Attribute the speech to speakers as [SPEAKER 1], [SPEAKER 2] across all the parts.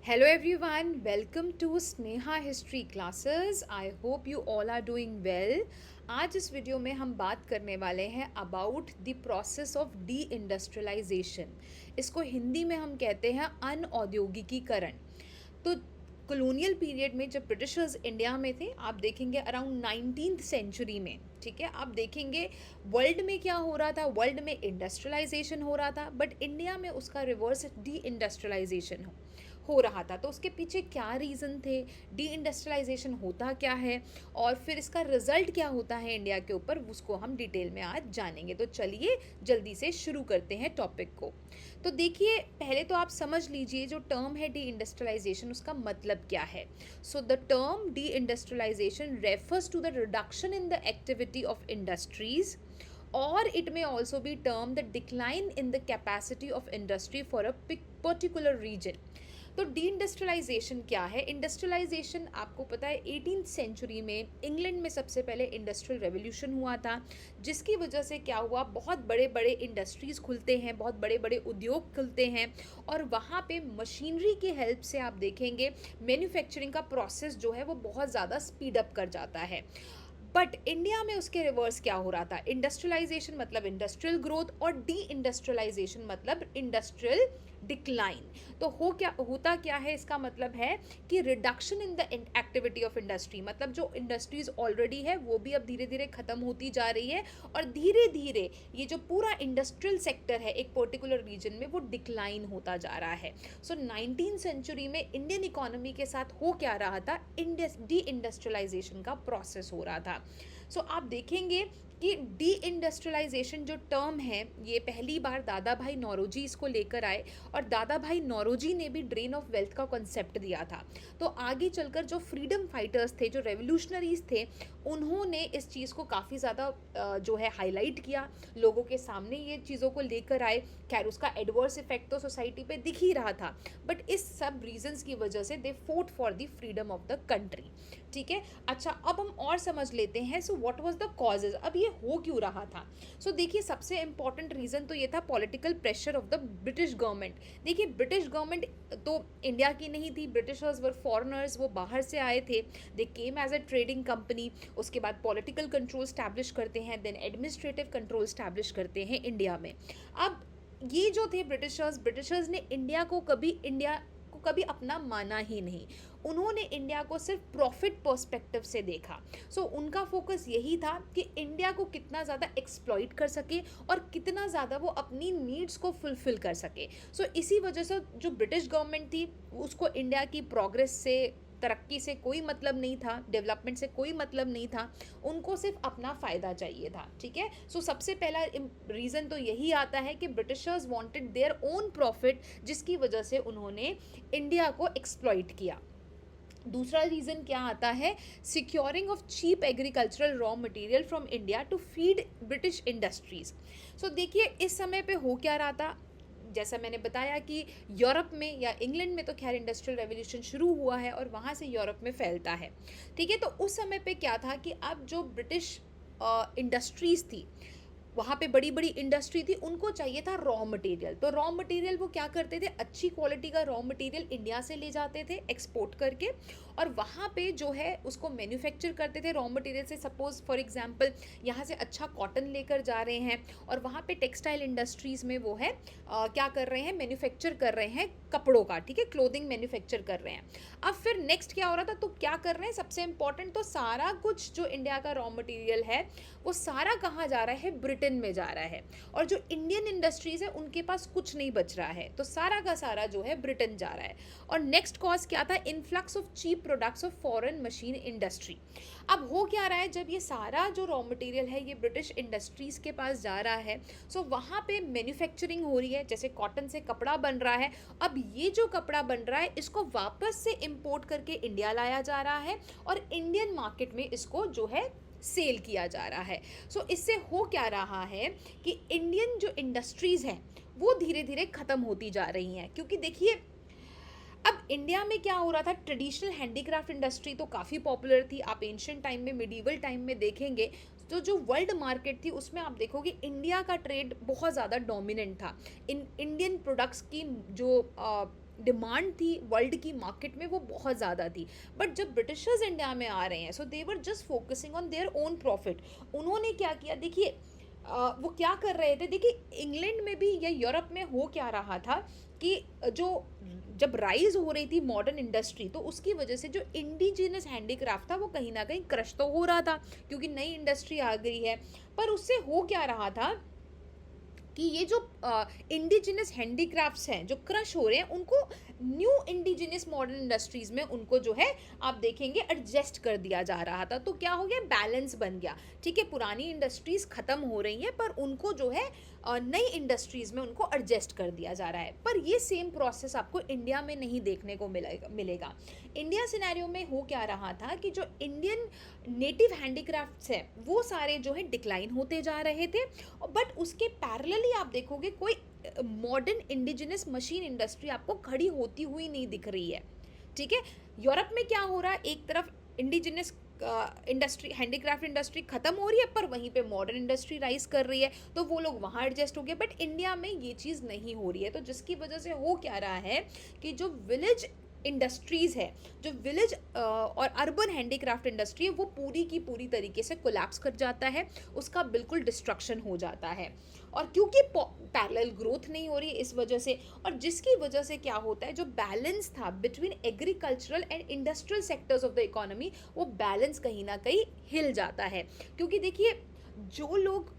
[SPEAKER 1] Hello everyone, welcome to Sneha History Classes. I hope you all are doing well. आज इस video में हम बात करने वाले हैं about the process of deindustrialization. इसको हिंदी में हम कहते हैं अनऔद्योगिकीकरण। तो कॉलोनियल पीरियड में जब ब्रिटिशर्स इंडिया में थे, आप देखेंगे अराउंड 19th सेंचुरी में, ठीक है, आप देखेंगे वर्ल्ड में क्या हो रहा था। वर्ल्ड में इंडस्ट्रियलाइजेशन हो रहा था, बट इंडिया में उसका रिवर्स डी इंडस्ट्रियलाइजेशन हो रहा था। तो उसके पीछे क्या रीज़न थे, डी इंडस्ट्रियलाइजेशन होता क्या है और फिर इसका रिजल्ट क्या होता है इंडिया के ऊपर, उसको हम डिटेल में आज जानेंगे। तो चलिए जल्दी से शुरू करते हैं टॉपिक को। तो देखिए, पहले तो आप समझ लीजिए जो टर्म है डी इंडस्ट्रियलाइजेशन, उसका मतलब क्या है। So the term deindustrialization refers to the reduction in the activity of industries, or it may also be termed the decline in the capacity of industry for a particular region. तो D industrialisation क्या है? Industrialisation आपको पता है 18th century में England में सबसे पहले इंडस्ट्रियल रेवोल्यूशन हुआ था, जिसकी वजह से क्या हुआ, बहुत बड़े बड़े इंडस्ट्रीज़ खुलते हैं, बहुत बड़े बड़े उद्योग खुलते हैं और वहाँ पे मशीनरी की हेल्प से आप देखेंगे मैन्युफैक्चरिंग का प्रोसेस जो है वो बहुत ज़्यादा स्पीड अप कर जाता है। बट इंडिया में उसके रिवर्स क्या हो रहा था? इंडस्ट्रियलाइजेशन मतलब इंडस्ट्रियल ग्रोथ और डी इंडस्ट्रियलाइजेशन मतलब इंडस्ट्रियल डिक्लाइन। तो होता क्या है, इसका मतलब है कि reduction in the activity of industry, मतलब जो इंडस्ट्रीज ऑलरेडी है वो भी अब धीरे धीरे ख़त्म होती जा रही है और धीरे धीरे ये जो पूरा इंडस्ट्रियल सेक्टर है एक पर्टिकुलर रीजन में वो डिक्लाइन होता जा रहा है। सो 19th सेंचुरी में इंडियन इकोनॉमी के साथ हो क्या रहा था, डी इंडस्ट्रियलाइजेशन का प्रोसेस हो रहा था। सो आप देखेंगे कि डी इंडस्ट्रियलाइजेशन जो टर्म है ये पहली बार दादा भाई नौरोजी इसको लेकर आए और दादा भाई नौरोजी ने भी ड्रेन ऑफ वेल्थ का कॉन्सेप्ट दिया था। तो आगे चलकर जो फ्रीडम फाइटर्स थे, जो रेवोल्यूशनरीज थे, उन्होंने इस चीज़ को काफ़ी ज़्यादा जो है हाईलाइट किया, लोगों के सामने ये चीज़ों को लेकर आए। खैर उसका एडवर्स इफेक्ट तो सोसाइटी पे दिख ही रहा था, बट इस सब रीजंस की वजह से they fought for the freedom of the country. ठीक है, अच्छा अब हम और समझ लेते हैं। So what was the causes, अब ये हो क्यों रहा था? सो देखिए, सबसे इंपॉर्टेंट रीज़न तो ये था political pressure of the British government. देखिए, ब्रिटिश गवर्नमेंट तो इंडिया की नहीं थी, ब्रिटिशर्स वर फॉरेनर्स, वो बाहर से आए थे। They came as a trading company, उसके बाद पॉलिटिकल कंट्रोल स्टैब्लिश करते हैं, देन एडमिनिस्ट्रेटिव कंट्रोल स्टैब्लिश करते हैं इंडिया में। अब ये जो थे ब्रिटिशर्स ने इंडिया को कभी अपना माना ही नहीं। उन्होंने इंडिया को सिर्फ प्रॉफिट पर्सपेक्टिव से देखा। सो उनका फोकस यही था कि इंडिया को कितना ज़्यादा एक्सप्लॉइट कर सके और कितना ज़्यादा वो अपनी नीड्स को फुलफिल कर सके। सो इसी वजह से जो ब्रिटिश गवर्नमेंट थी उसको इंडिया की प्रोग्रेस से, तरक्की से कोई मतलब नहीं था, डेवलपमेंट से कोई मतलब नहीं था, उनको सिर्फ अपना फ़ायदा चाहिए था। ठीक है, सो सबसे पहला रीज़न तो यही आता है कि Britishers wanted there own profit, जिसकी वजह से उन्होंने इंडिया को एक्सप्लॉइट किया। दूसरा रीज़न क्या आता है? Securing of cheap agricultural raw material from India to feed British industries. So देखिए, इस समय पे हो क्या रहा था, जैसा मैंने बताया कि यूरोप में या इंग्लैंड में तो खैर इंडस्ट्रियल रेवोल्यूशन शुरू हुआ है और वहाँ से यूरोप में फैलता है। ठीक है, तो उस समय पे क्या था कि अब जो ब्रिटिश इंडस्ट्रीज़ थी, वहाँ पे बड़ी बड़ी इंडस्ट्री थी, उनको चाहिए था रॉ मटेरियल। तो रॉ मटेरियल वो क्या करते थे, अच्छी क्वालिटी का रॉ मटेरियल इंडिया से ले जाते थे एक्सपोर्ट करके और वहाँ पे जो है उसको मैन्युफैक्चर करते थे रॉ मटेरियल से। सपोज फॉर एग्जांपल यहाँ से अच्छा कॉटन लेकर जा रहे हैं और वहाँ पे टेक्सटाइल इंडस्ट्रीज़ में वो है क्या कर रहे हैं, मैन्युफैक्चर कर रहे हैं कपड़ों का, ठीक है, क्लोथिंग मैन्युफैक्चर कर रहे हैं। अब फिर नेक्स्ट क्या हो रहा था, तो क्या कर रहे हैं, सबसे इंपॉर्टेंट तो सारा कुछ जो इंडिया का रॉ मटेरियल है वो सारा कहाँ जा रहा है, ब्रिटेन में जा रहा है। और जो इंडियन इंडस्ट्रीज है उनके पास कुछ नहीं बच रहा है, तो सारा का सारा जो है ब्रिटेन जा रहा है। और नेक्स्ट कॉज क्या था, influx of cheap products of foreign machine industry. अब हो क्या रहा है, जब ये सारा जो रॉ मटेरियल है ये ब्रिटिश इंडस्ट्रीज के पास जा रहा है, सो वहाँ पे मैन्युफैक्चरिंग हो रही है, जैसे कॉटन से कपड़ा बन रहा है। अब ये जो कपड़ा बन रहा है इसको वापस से इंपोर्ट करके इंडिया लाया जा रहा है और इंडियन मार्केट में इसको जो है सेल किया जा रहा है। सो इससे हो क्या रहा है कि इंडियन जो इंडस्ट्रीज़ हैं वो धीरे धीरे ख़त्म होती जा रही हैं, क्योंकि देखिए अब इंडिया में क्या हो रहा था, ट्रेडिशनल हैंडीक्राफ्ट इंडस्ट्री तो काफ़ी पॉपुलर थी। आप एंशिएंट टाइम में, मिडीवल टाइम में देखेंगे तो जो वर्ल्ड मार्केट थी उसमें आप देखोगे इंडिया का ट्रेड बहुत ज़्यादा डोमिनेंट था। इंडियन प्रोडक्ट्स की जो डिमांड थी वर्ल्ड की मार्केट में वो बहुत ज़्यादा थी। बट जब ब्रिटिशर्स इंडिया में आ रहे हैं, so they were just focusing on their own profit. उन्होंने क्या किया, देखिए वो क्या कर रहे थे, देखिए इंग्लैंड में भी या यूरोप में हो क्या रहा था कि जो जब राइज हो रही थी मॉडर्न इंडस्ट्री, तो उसकी वजह से जो इंडिजिनस हैंडीक्राफ्ट था वो कहीं ना कहीं क्रश तो हो रहा था, क्योंकि नई इंडस्ट्री आ गई है। पर उससे हो क्या रहा था कि ये जो इंडिजिनस हैंडीक्राफ्ट्स हैं जो क्रश हो रहे हैं, उनको न्यू इंडिजिनस मॉडर्न इंडस्ट्रीज में उनको जो है आप देखेंगे एडजस्ट कर दिया जा रहा था। तो क्या हो गया, बैलेंस बन गया। ठीक है, पुरानी इंडस्ट्रीज खत्म हो रही हैं, पर उनको जो है नई इंडस्ट्रीज में उनको एडजस्ट कर दिया जा रहा है। पर ये सेम प्रोसेस आपको इंडिया में नहीं देखने को मिलेगा। इंडिया सिनेरियो में हो क्या रहा था कि जो इंडियन नेटिव हैंडीक्राफ्ट्स हैं वो सारे जो है डिक्लाइन होते जा रहे थे। बट उसके पैरेलली आप देखोगे कोई मॉडर्न इंडिजिनस मशीन इंडस्ट्री आपको खड़ी होती हुई नहीं दिख रही है। ठीक है, यूरोप में क्या हो रहा है, एक तरफ इंडिजिनस इंडस्ट्री हैंडीक्राफ्ट इंडस्ट्री खत्म हो रही है, पर वहीं पे मॉडर्न इंडस्ट्री राइज कर रही है, तो वो लोग वहाँ एडजस्ट हो गए। बट इंडिया में ये चीज़ नहीं हो रही है, तो जिसकी वजह से हो क्या रहा है कि जो विलेज इंडस्ट्रीज है, जो विलेज और अर्बन हैंडीक्राफ्ट इंडस्ट्री है, वो पूरी की पूरी तरीके से कोलैप्स कर जाता है, उसका बिल्कुल डिस्ट्रक्शन हो जाता है। और क्योंकि पैरेलल ग्रोथ नहीं हो रही है इस वजह से, और जिसकी वजह से क्या होता है, जो बैलेंस था between agricultural and industrial sectors of the economy, वो बैलेंस कहीं ना कहीं हिल जाता है। क्योंकि देखिए जो लोग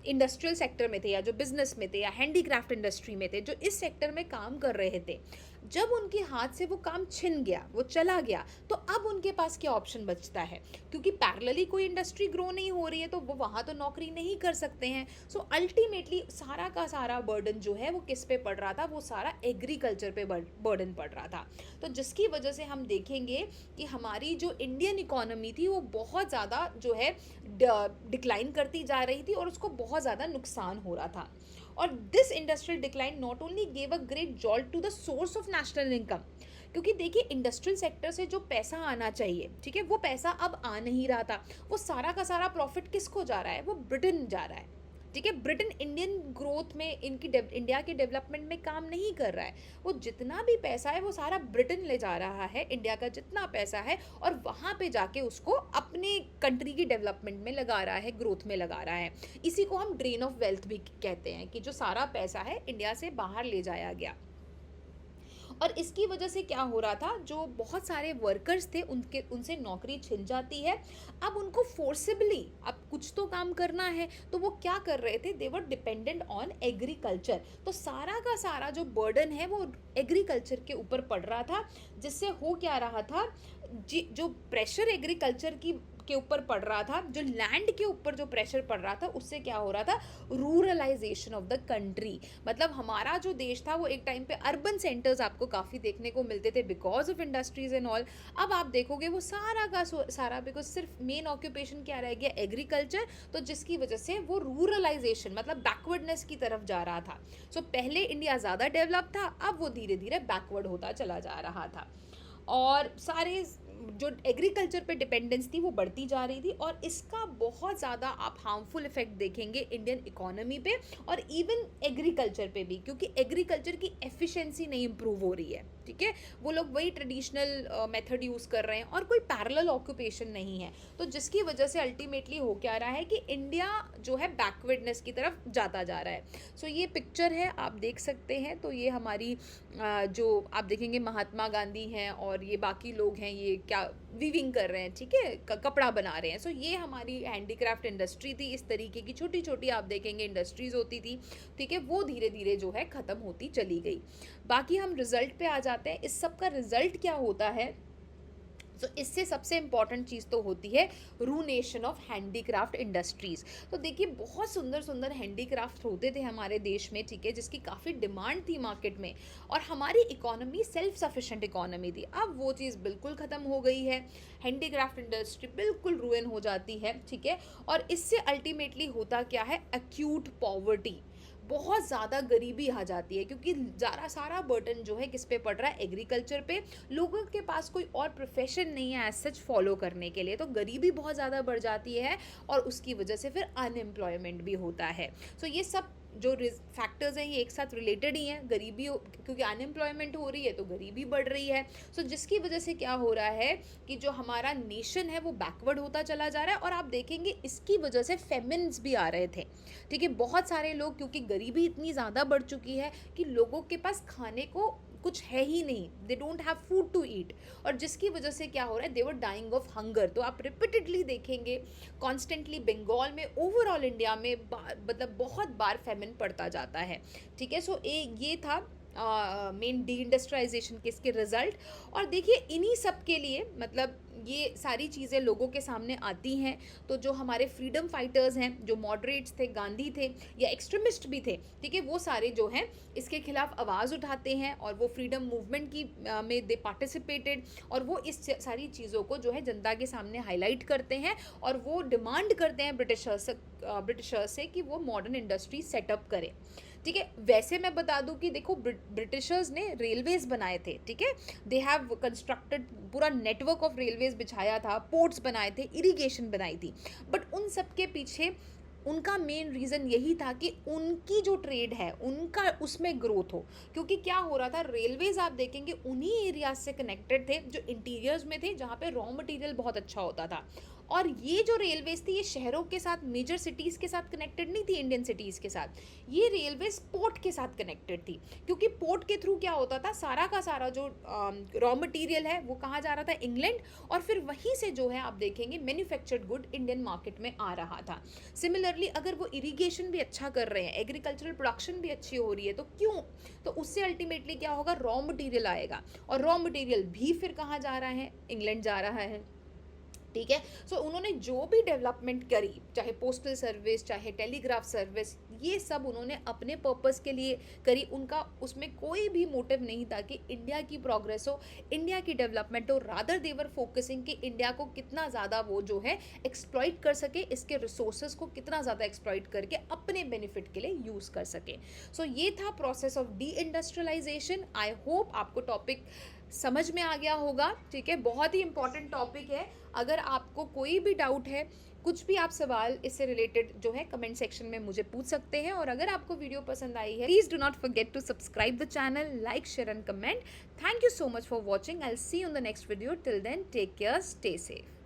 [SPEAKER 1] इंडस्ट्रियल सेक्टर में थे, या जो बिजनेस में थे, या हैंडीक्राफ्ट इंडस्ट्री में थे, जो इस सेक्टर में काम कर रहे थे, जब उनके हाथ से वो काम छिन गया, वो चला गया, तो अब उनके पास क्या ऑप्शन बचता है, क्योंकि पैरेलली कोई इंडस्ट्री ग्रो नहीं हो रही है, तो वो वहाँ तो नौकरी नहीं कर सकते हैं। सो अल्टीमेटली सारा का सारा बर्डन जो है वो किस पे पड़ रहा था, वो सारा एग्रीकल्चर पे बर्डन पड़ रहा था। तो जिसकी वजह से हम देखेंगे कि हमारी जो इंडियन इकोनॉमी थी वो बहुत ज़्यादा जो है डिक्लाइन करती जा रही थी, और उसको बहुत ज़्यादा नुकसान हो रहा था। और this industrial decline not only gave a great jolt to the source of national income, क्योंकि देखिए इंडस्ट्रियल सेक्टर से जो पैसा आना चाहिए, ठीक है, वो पैसा अब आ नहीं रहा था। वो सारा का सारा प्रॉफिट किसको जा रहा है, वो ब्रिटेन जा रहा है। ठीक है, ब्रिटेन इंडियन ग्रोथ में, इंडिया के डेवलपमेंट में काम नहीं कर रहा है। वो जितना भी पैसा है वो सारा ब्रिटेन ले जा रहा है, इंडिया का जितना पैसा है, और वहाँ पे जाके उसको अपने कंट्री की डेवलपमेंट में लगा रहा है, ग्रोथ में लगा रहा है। इसी को हम ड्रेन ऑफ वेल्थ भी कहते हैं, कि जो सारा पैसा है इंडिया से बाहर ले जाया गया। और इसकी वजह से क्या हो रहा था, जो बहुत सारे वर्कर्स थे उनसे नौकरी छिन जाती है। अब उनको फोर्सिबली अब कुछ तो काम करना है, तो वो क्या कर रहे थे, दे वर डिपेंडेंट ऑन एग्रीकल्चर। तो सारा का सारा जो बर्डन है वो एग्रीकल्चर के ऊपर पड़ रहा था, जिससे हो क्या रहा था, जो प्रेशर एग्रीकल्चर की के ऊपर पड़ रहा था, जो लैंड के ऊपर जो प्रेशर पड़ रहा था, उससे क्या हो रहा था, रूरलाइजेशन ऑफ द कंट्री। मतलब हमारा जो देश था वो एक टाइम पे अर्बन सेंटर्स आपको काफ़ी देखने को मिलते थे because of industries and all. अब आप देखोगे वो सारा का सारा बिकॉज सिर्फ मेन ऑक्यूपेशन क्या रह गया, एग्रीकल्चर। तो जिसकी वजह से वो रूरलाइजेशन मतलब बैकवर्डनेस की तरफ जा रहा था। सो पहले इंडिया ज़्यादा डेवलप था, अब वो धीरे धीरे बैकवर्ड होता चला जा रहा था, और सारे जो एग्रीकल्चर पे डिपेंडेंस थी वो बढ़ती जा रही थी। और इसका बहुत ज़्यादा आप हार्मफुल इफेक्ट देखेंगे इंडियन इकोनॉमी पे, और इवन एग्रीकल्चर पे भी, क्योंकि एग्रीकल्चर की एफिशिएंसी नहीं इम्प्रूव हो रही है। ठीक है, वो लोग वही ट्रेडिशनल मेथड यूज़ कर रहे हैं, और कोई पैरेलल ऑक्यूपेशन नहीं है। तो जिसकी वजह से अल्टीमेटली हो क्या रहा है कि इंडिया जो है बैकवर्डनेस की तरफ जाता जा रहा है। सो ये पिक्चर है, आप देख सकते हैं। तो ये हमारी जो आप देखेंगे महात्मा गांधी हैं, और ये बाकी लोग हैं, ये क्या वीविंग कर रहे हैं, ठीक है, कपड़ा बना रहे हैं। सो ये हमारी हैंडीक्राफ्ट इंडस्ट्री थी। इस तरीके की छोटी छोटी आप देखेंगे इंडस्ट्रीज होती थी, ठीक है, वो धीरे धीरे जो है ख़त्म होती चली गई। बाकी हम रिजल्ट पे आ जाते हैं। इस सब का रिजल्ट क्या होता है, तो इससे सबसे इम्पॉर्टेंट चीज़ तो होती है रूनेशन ऑफ हैंडीक्राफ्ट इंडस्ट्रीज़। तो देखिए बहुत सुंदर सुंदर हैंडीक्राफ्ट होते थे हमारे देश में, ठीक है, जिसकी काफ़ी डिमांड थी मार्केट में, और हमारी इकोनॉमी सेल्फ सफिशेंट इकोनॉमी थी। अब वो चीज़ बिल्कुल ख़त्म हो गई है, हैंडीक्राफ्ट इंडस्ट्री बिल्कुल रुइन हो जाती है, ठीक है। और इससे अल्टीमेटली होता क्या है, एक्यूट पॉवर्टी, बहुत ज़्यादा गरीबी आ जाती है, क्योंकि ज़रा सारा बर्डन जो है किस पे पड़ रहा है, एग्रीकल्चर पे। लोगों के पास कोई और प्रोफेशन नहीं है एज सच फॉलो करने के लिए, तो गरीबी बहुत ज़्यादा बढ़ जाती है, और उसकी वजह से फिर अनएम्प्लॉयमेंट भी होता है। सो ये सब जो फैक्टर्स हैं ये एक साथ रिलेटेड ही हैं, गरीबी क्योंकि अनएम्प्लॉयमेंट हो रही है तो गरीबी बढ़ रही है। सो जिसकी वजह से क्या हो रहा है कि जो हमारा नेशन है वो बैकवर्ड होता चला जा रहा है, और आप देखेंगे इसकी वजह से फेमिन्स भी आ रहे थे, ठीक है। बहुत सारे लोग, क्योंकि गरीबी इतनी ज़्यादा बढ़ चुकी है कि लोगों के पास खाने को कुछ है ही नहीं, they don't have food to eat, और जिसकी वजह से क्या हो रहा है, they were dying of hunger. तो आप रिपीटेडली देखेंगे कॉन्स्टेंटली बंगाल में, ओवरऑल इंडिया में मतलब बहुत बार फेमिन पड़ता जाता है, ठीक है। सो ये था मेन डी इंडस्ट्रियलाइजेशन के इसके रिजल्ट। और देखिए इन्हीं सब के लिए मतलब ये सारी चीज़ें लोगों के सामने आती हैं, तो जो हमारे फ्रीडम फाइटर्स हैं, जो मॉडरेट्स थे, गांधी थे या एक्सट्रीमिस्ट भी थे, ठीक है, वो सारे जो हैं इसके खिलाफ आवाज़ उठाते हैं, और वो फ्रीडम मूवमेंट की में दे पार्टिसिपेटेड, और वो इस सारी चीज़ों को जो है जनता के सामने हाईलाइट करते हैं, और वो डिमांड करते हैं ब्रिटिशर्स से कि वो मॉडर्न इंडस्ट्री सेटअप करें, ठीक है। वैसे मैं बता दूं कि देखो ब्रिटिशर्स ने रेलवेज बनाए थे, ठीक है, दे हैव कंस्ट्रक्टेड पूरा नेटवर्क ऑफ रेलवेज बिछाया था, पोर्ट्स बनाए थे, इरिगेशन बनाई थी, बट उन सब के पीछे उनका मेन रीज़न यही था कि उनकी जो ट्रेड है उनका उसमें ग्रोथ हो। क्योंकि क्या हो रहा था, रेलवेज आप देखेंगे उन्हीं एरियाज से कनेक्टेड थे जो इंटीरियर्स में थे, जहाँ पे रॉ मटेरियल बहुत अच्छा होता था। और ये जो रेलवेज थी ये शहरों के साथ, मेजर सिटीज़ के साथ कनेक्टेड नहीं थी, इंडियन सिटीज़ के साथ, ये रेलवेज पोर्ट के साथ कनेक्टेड थी। क्योंकि पोर्ट के थ्रू क्या होता था, सारा का सारा जो रॉ मटेरियल है वो कहाँ जा रहा था, इंग्लैंड, और फिर वहीं से जो है आप देखेंगे मैन्युफैक्चर्ड गुड इंडियन मार्केट में आ रहा था। सिमिलरली अगर वो इरिगेशन भी अच्छा कर रहे हैं, एग्रीकल्चरल प्रोडक्शन भी अच्छी हो रही है, तो क्यों, तो उससे अल्टीमेटली क्या होगा, रॉ मटेरियल आएगा, और रॉ मटेरियल भी फिर कहाँ जा रहा है, इंग्लैंड जा रहा है, ठीक है। सो उन्होंने जो भी डेवलपमेंट करी, चाहे पोस्टल सर्विस, चाहे टेलीग्राफ सर्विस, ये सब उन्होंने अपने पर्पस के लिए करी, उनका उसमें कोई भी मोटिव नहीं था कि इंडिया की प्रोग्रेस हो, इंडिया की डेवलपमेंट हो, रादर देवर फोकसिंग कि इंडिया को कितना ज़्यादा वो जो है एक्सप्लॉइट कर सके, इसके रिसोर्सेज को कितना ज़्यादा एक्सप्लॉइट करके अपने बेनिफिट के लिए यूज़ कर सके। सो ये था process of deindustrialization. I hope आपको टॉपिक समझ में आ गया होगा, ठीक है। बहुत ही इंपॉर्टेंट टॉपिक है। अगर आपको कोई भी डाउट है, कुछ भी आप सवाल इससे रिलेटेड जो है कमेंट सेक्शन में मुझे पूछ सकते हैं। और अगर आपको वीडियो पसंद आई है, please do not forget to subscribe the channel, like, share and comment. Thank you so much for watching. I will see you in the next video. Till then take care, stay safe.